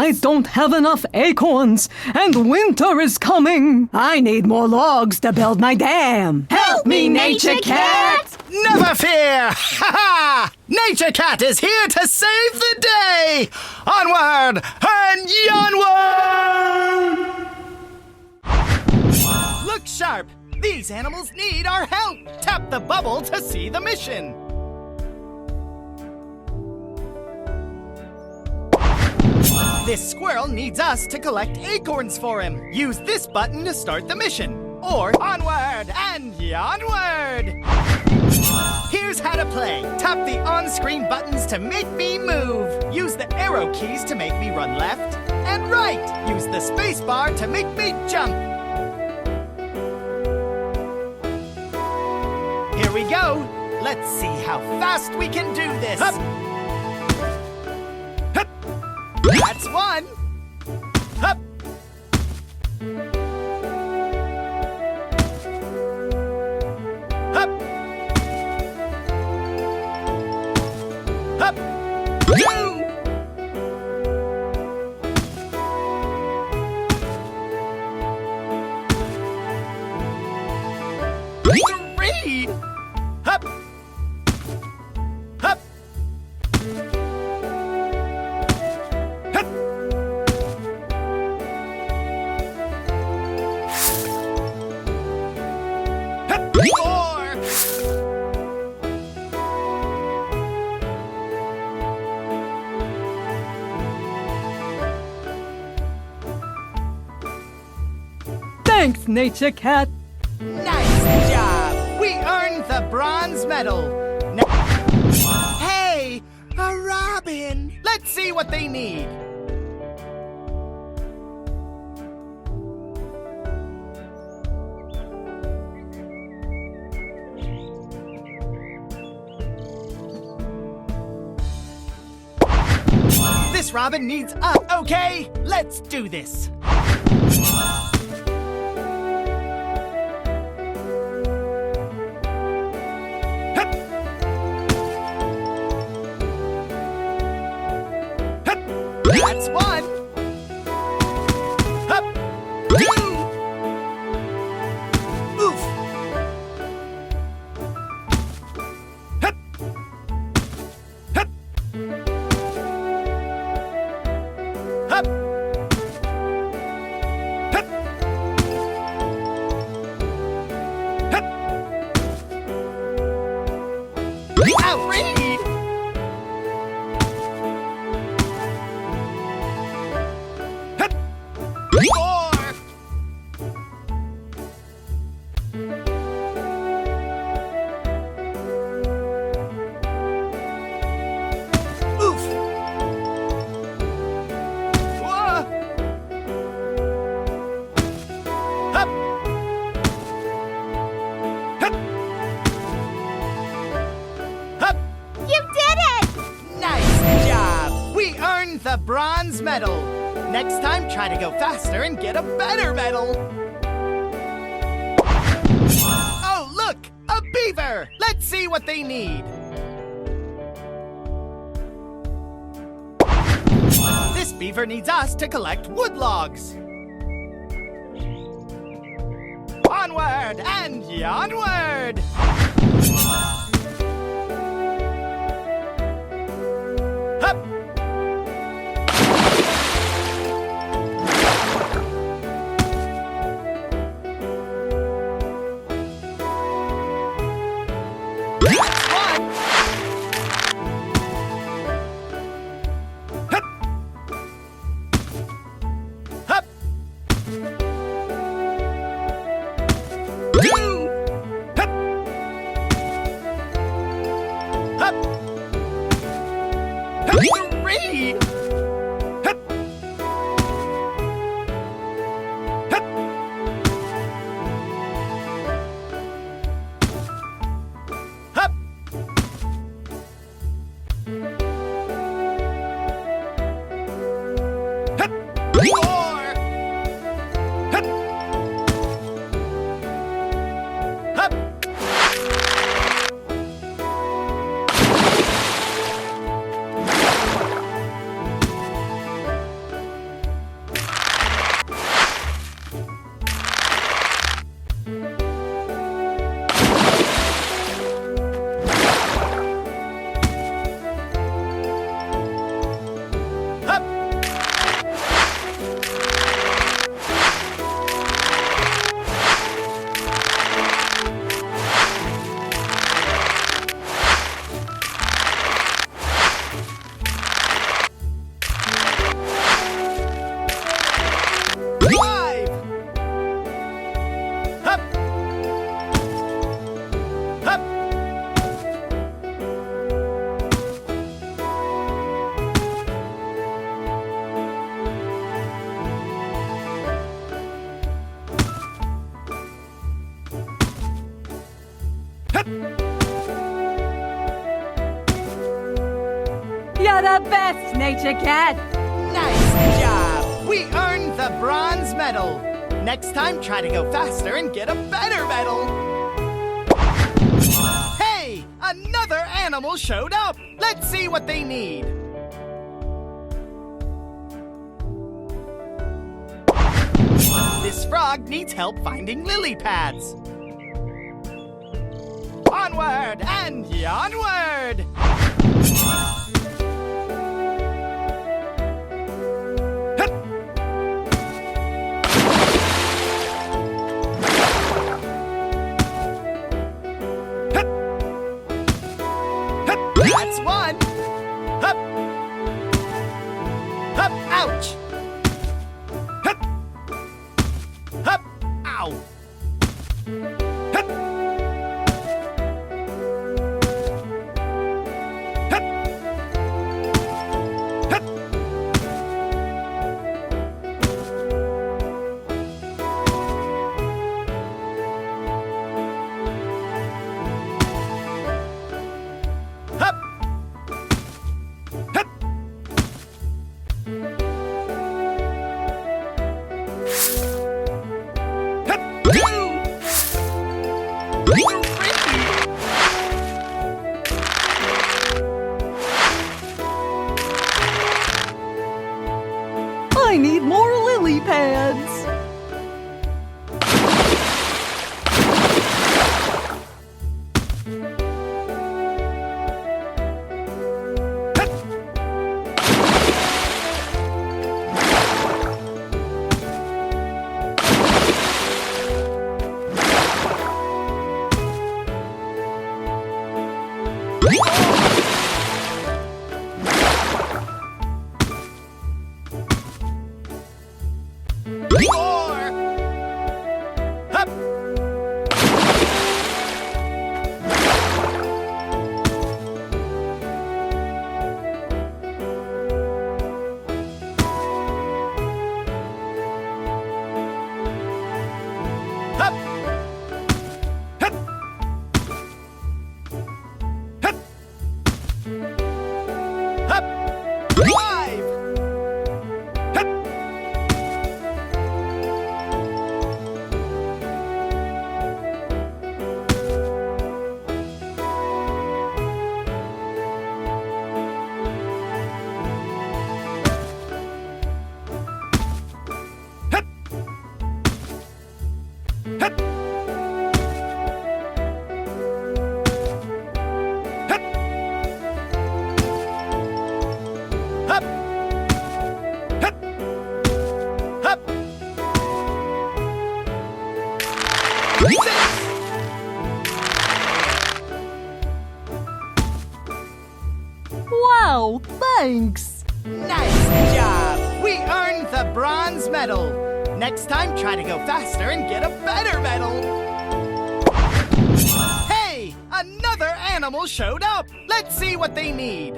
I don't have enough acorns, and winter is coming. I need more logs to build my dam. Help me, Nature Cat! Never fear! Ha ha! Nature Cat is here to save the day! Onward and Onward! Look sharp! These animals need our help! Tap the bubble to see the mission! This squirrel needs us to collect acorns for him. Use this button to start the mission. Or onward and onward! Here's how to play. Tap the on-screen buttons to make me move. Use the arrow keys to make me run left and right. Use the space bar to make me jump. Here we go. Let's see how fast we can do this. Hup. Hup. That's one. Hup. Hup. Hup. Two. Three. Hup. Hup. Hup. Hup. Four. Thanks, Nature Cat. Nice job! We earned the bronze medal. Hey, a robin! Let's see what they need. This robin needs us. Okay, let's do this. That's one. Hup. Two. Oof. Hup. Hup. Hup. Hup. Hup. Outrage! Four. Oof. Whoa. Hup. Hup. Hup. You did it! Nice job! We earned the bronze medal. Next time, try to go faster and get a better medal. Oh, look! A beaver! Let's see what they need. This beaver needs us to collect wood logs. Onward and onward! Hup! Three. Hup. Hup. Hup. Hup. Four. Hup. Hup. 5. Hup. Hup. You're the best, Nature Cat. Nice job! We earned the bronze medal. Next time, try to go faster and get a better medal. Hey! Another animal showed up! Let's see what they need. This frog needs help finding lily pads. Onward and onward! That's one. Hup. Hup. Ouch. Hup. Hup. Ow. Hup. Hup. Hup. Hup. Hup. Hup. 2. 3. I need more lily pads. Hup. Hup. Hup. Hup. Hup. 5. Hup. Hup. Hup. Hup. Hup. Hup. Hup. 6. Wow, thanks. Nice job! We earned the bronze medal. Next time, try to go faster and get a better medal. Hey! Another animal showed up. Let's see what they need.